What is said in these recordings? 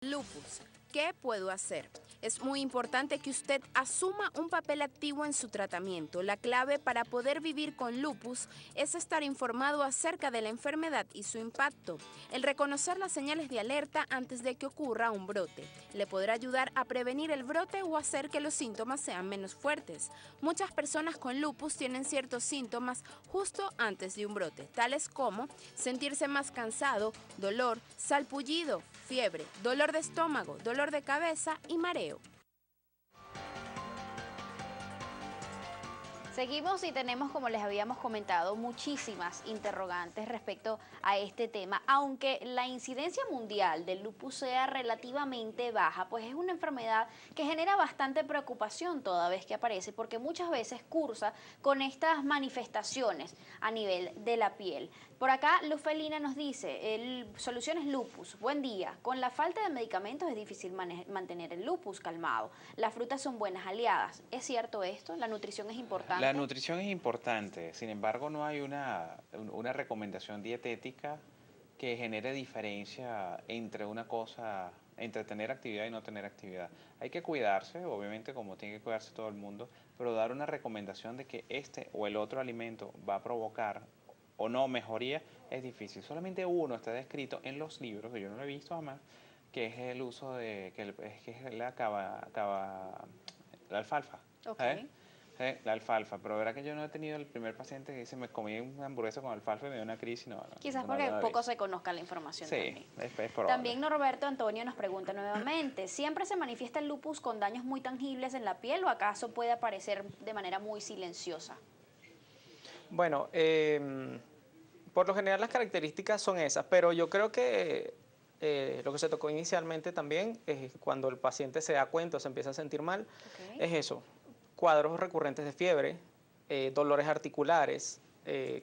Lupus. ¿Qué puedo hacer? Es muy importante que usted asuma un papel activo en su tratamiento. La clave para poder vivir con lupus es estar informado acerca de la enfermedad y su impacto. El reconocer las señales de alerta antes de que ocurra un brote le podrá ayudar a prevenir el brote o hacer que los síntomas sean menos fuertes. Muchas personas con lupus tienen ciertos síntomas justo antes de un brote, tales como sentirse más cansado, dolor, salpullido, fiebre, dolor de estómago, dolor de cabeza y mareo. Seguimos y tenemos, como les habíamos comentado, muchísimas interrogantes respecto a este tema. Aunque la incidencia mundial del lupus sea relativamente baja, pues es una enfermedad que genera bastante preocupación toda vez que aparece, porque muchas veces cursa con estas manifestaciones a nivel de la piel. Por acá, Luz Felina nos dice, Soluciones Lupus, buen día. Con la falta de medicamentos es difícil mantener el lupus calmado. Las frutas son buenas aliadas. ¿Es cierto esto? ¿La nutrición es importante? La nutrición es importante, sin embargo no hay una recomendación dietética que genere diferencia entre una cosa, entre tener actividad y no tener actividad. Hay que cuidarse, obviamente como tiene que cuidarse todo el mundo, pero dar una recomendación de que este o el otro alimento va a provocar o no mejoría es difícil. Solamente uno está descrito en los libros, que yo no lo he visto jamás, que es el uso de, que es la alfalfa. Ok. La alfalfa, pero verá que yo no he tenido el primer paciente que dice me comí una hamburguesa con alfalfa y me dio una crisis. No, Quizás no porque lo he poco visto. se conozca la información Sí, también. es probable. También Norberto Antonio nos pregunta nuevamente, ¿siempre se manifiesta el lupus con daños muy tangibles en la piel o acaso puede aparecer de manera muy silenciosa? Bueno, por lo general las características son esas, pero yo creo que lo que se tocó inicialmente también es cuando el paciente se da cuenta o se empieza a sentir mal, es eso, cuadros recurrentes de fiebre, dolores articulares,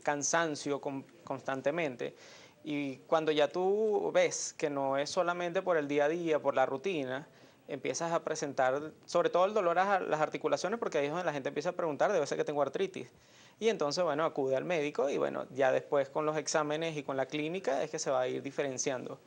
cansancio constantemente. Y cuando ya tú ves que no es solamente por el día a día, por la rutina, empiezas a presentar, sobre todo el dolor a las articulaciones, porque ahí es donde la gente empieza a preguntar, debe ser que tengo artritis. Y entonces, bueno, acude al médico y bueno, ya después con los exámenes y con la clínica es que se va a ir diferenciando.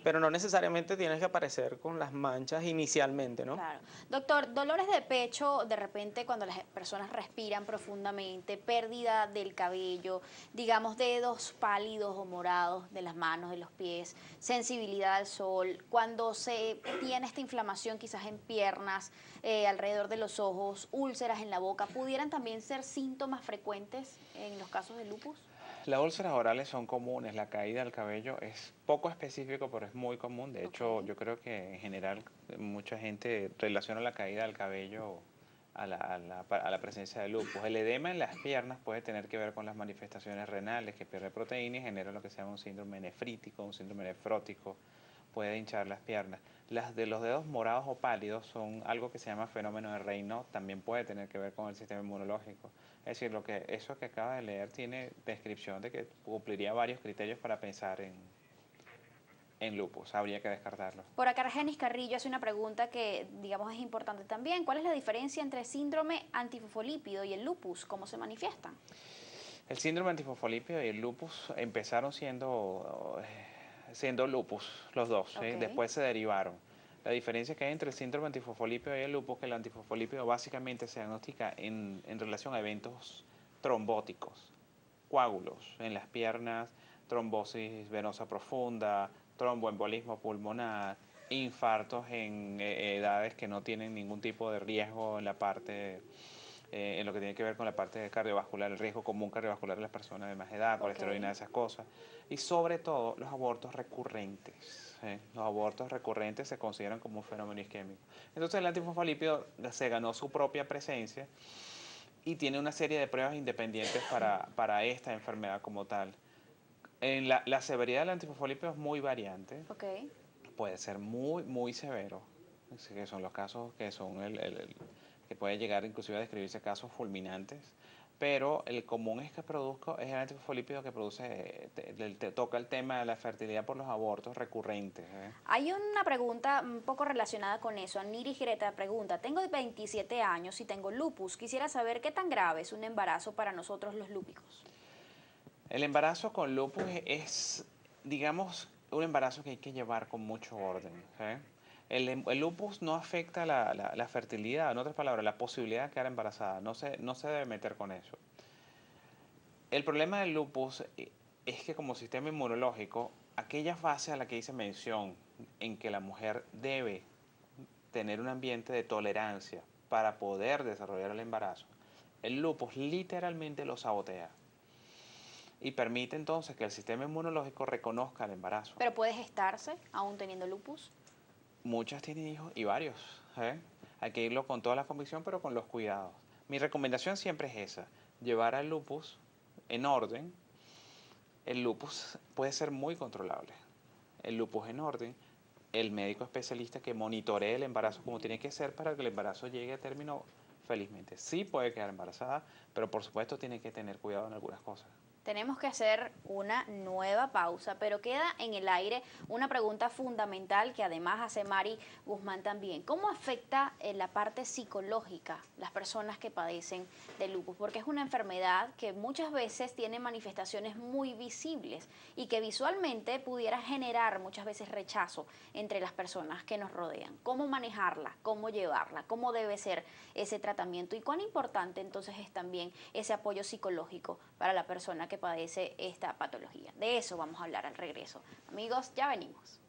Pero no necesariamente tienes que aparecer con las manchas inicialmente, ¿no? Claro. Doctor, dolores de pecho de repente cuando las personas respiran profundamente, pérdida del cabello, digamos dedos pálidos o morados de las manos, de los pies, sensibilidad al sol, cuando se tiene esta inflamación quizás en piernas, alrededor de los ojos, úlceras en la boca, ¿pudieran también ser síntomas frecuentes en los casos de lupus? Las úlceras orales son comunes, la caída del cabello es poco específico, pero es muy común. De hecho, yo creo que en general mucha gente relaciona la caída del cabello a la presencia de lupus. El edema en las piernas puede tener que ver con las manifestaciones renales, que pierde proteína y genera lo que se llama un síndrome nefrítico, un síndrome nefrótico, puede hinchar las piernas. Las de los dedos morados o pálidos son algo que se llama fenómeno de Raynaud, también puede tener que ver con el sistema inmunológico. Es decir, eso que acaba de leer tiene descripción de que cumpliría varios criterios para pensar en lupus, habría que descartarlo. Por acá Argenis Carrillo hace una pregunta que digamos es importante también. ¿Cuál es la diferencia entre síndrome antifosfolípido y el lupus? ¿Cómo se manifiestan? El síndrome antifosfolípido y el lupus empezaron siendo lupus, los dos, después se derivaron. La diferencia que hay entre el síndrome antifosfolípido y el lupus es que el antifosfolípido básicamente se diagnostica en relación a eventos trombóticos, coágulos en las piernas, trombosis venosa profunda, tromboembolismo pulmonar, infartos en edades que no tienen ningún tipo de riesgo en la parte en lo que tiene que ver con la parte cardiovascular, el riesgo común cardiovascular de las personas de más edad, colesterolina, esas cosas. Y sobre todo los abortos recurrentes. Los abortos recurrentes se consideran como un fenómeno isquémico. Entonces el antifosfolípido se ganó su propia presencia y tiene una serie de pruebas independientes para esta enfermedad como tal. La severidad del antifosfolípido es muy variante. Puede ser muy severo, que son los casos que son que puede llegar inclusive a describirse casos fulminantes, pero el común es que es el antifosfolípido que produce, toca el tema de la fertilidad por los abortos recurrentes. Hay una pregunta un poco relacionada con eso. Niri Greta pregunta, tengo 27 años y tengo lupus. Quisiera saber qué tan grave es un embarazo para nosotros los lúpicos. El embarazo con lupus es, digamos, un embarazo que hay que llevar con mucho orden. El lupus no afecta la fertilidad, en otras palabras, la posibilidad de quedar embarazada. No se debe meter con eso. El problema del lupus es que como sistema inmunológico, aquella fase a la que hice mención, en que la mujer debe tener un ambiente de tolerancia para poder desarrollar el embarazo, el lupus literalmente lo sabotea y permite entonces que el sistema inmunológico reconozca el embarazo. ¿Pero puede gestarse aún teniendo lupus? Muchas tienen hijos y varios. Hay que irlo con toda la convicción, pero con los cuidados. Mi recomendación siempre es esa, llevar al lupus en orden. El lupus puede ser muy controlable. El lupus en orden, el médico especialista que monitoree el embarazo como tiene que ser para que el embarazo llegue a término felizmente. Sí puede quedar embarazada, pero por supuesto tiene que tener cuidado en algunas cosas. Tenemos que hacer una nueva pausa, pero queda en el aire una pregunta fundamental que además hace Mari Guzmán también. ¿Cómo afecta en la parte psicológica las personas que padecen de lupus? Porque es una enfermedad que muchas veces tiene manifestaciones muy visibles y que visualmente pudiera generar muchas veces rechazo entre las personas que nos rodean. ¿Cómo manejarla? ¿Cómo llevarla? ¿Cómo debe ser ese tratamiento? ¿Y cuán importante entonces es también ese apoyo psicológico para la persona que padece esta patología? De eso vamos a hablar al regreso. Amigos, ya venimos.